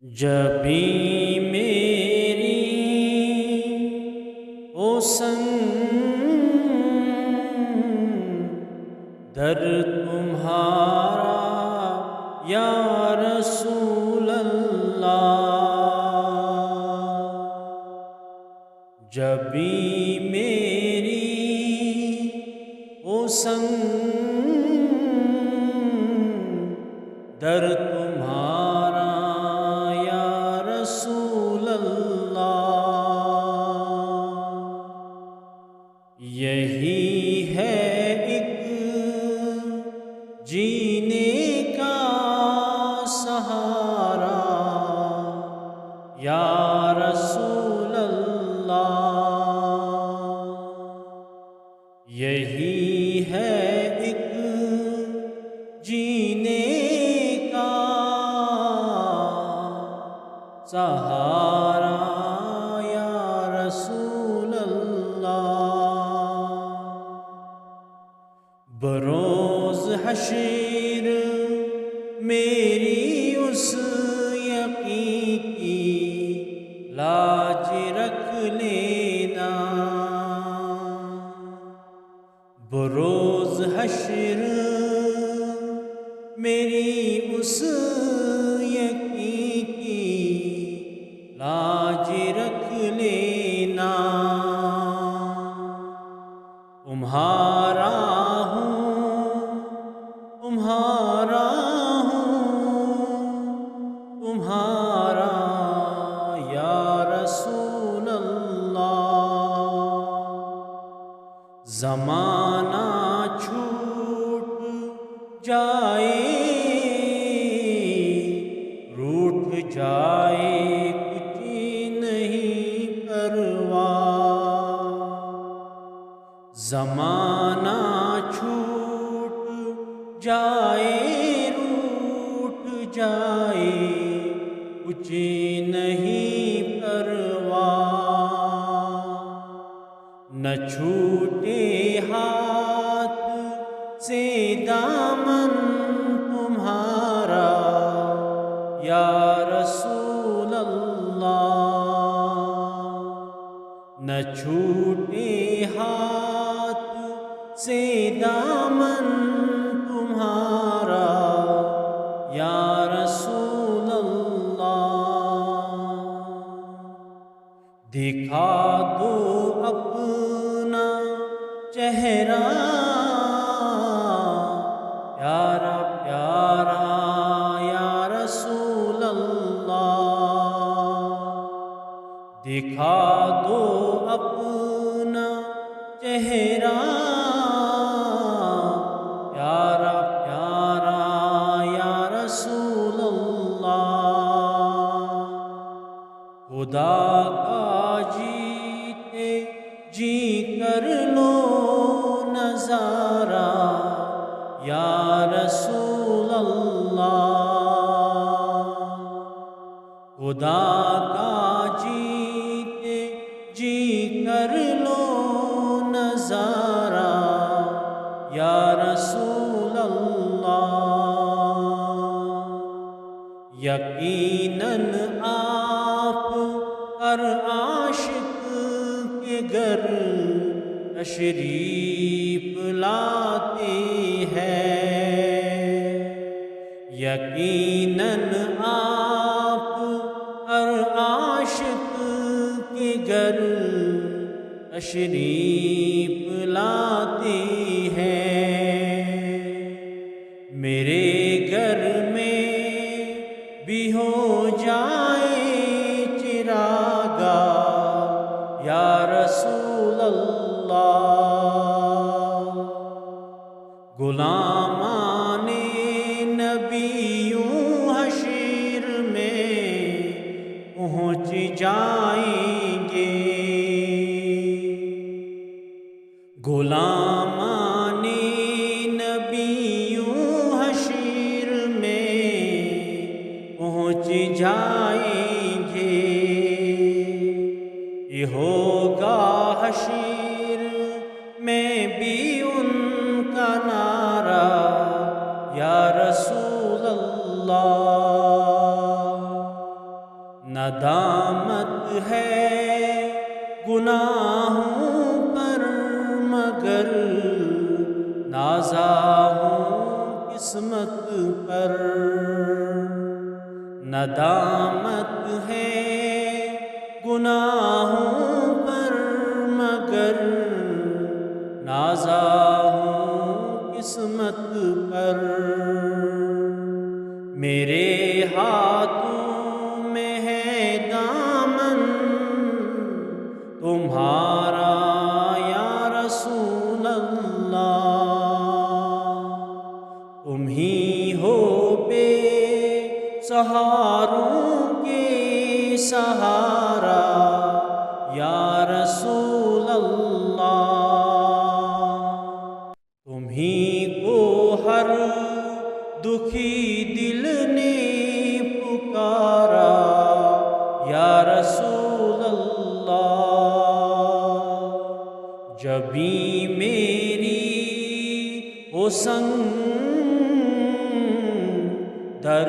جب بھی میری ہو سنگ در تمہارا یا رسول اللہ، جب بھی میری ہو سنگ در تمہارا یا رسول اللہ، یہی ہے ایک جینے کا سہارا یا رسول اللہ، یہی ہے ایک جینے کا سہارا یا رسول اللہ، بروز حشر میری اس یقین کی لاج رکھ لینا، بروز حشر میری اس یقین کی لاج رکھ لینا، تمہارا ہوں تمہارا تمہارا یا رسول اللہ، زمانہ چھوٹ جائے روٹھ جائے کچھ نہیں پرواہ، زمانہ چھوٹ جائے روٹھ جائے کچھ نہیں پرواہ، نہ چھوٹے ہاتھ سے دامن تمہارا یا رسول اللہ، نہ چھوٹے ہاتھ سے دامن تمہارا یا رسول اللہ، دکھا دو اپنا چہرہ پیارا پیارا یا رسول اللہ، دکھا دو اپنا چہرہ پیارا پیارا یا رسول اللہ، خدا کا جیتے جی کر لو نظارہ یا رسول اللہ، خدا کا جیتے جی کر لو نظارہ یا رسول اللہ، یقیناً آپ ہر عاشق کے گھر تشریف لاتے ہیں، یقیناً آپ ہر عاشق کے گھر تشریف لاتے ہیں، میرے گھر میں بھی ہو جائے چراغا یا رسول اللہ، غلامان نبیوں حشر میں پہنچ جائیں گے، غلامان نبیوں حشر میں پہنچ جائیں گے، یہ ہوگا حشر میں بھی ان کا نعرہ یا رسول اللہ، ندامت ہے گناہوں پر مگر نازا ہوں قسمت پر. ندامت ہے گناہوں پر مگر نازا ہوں قسمت پر. میرے ہاتھوں میں ہے دامن تمہارا یا رسول اللہ. تم ہی ہو بے سہاروں کے سہارا یا رسول اللہ. تم ہی کو ہر دکھی دل نے پکارا یا رسول اللہ. جبھی میری ہو سنگ در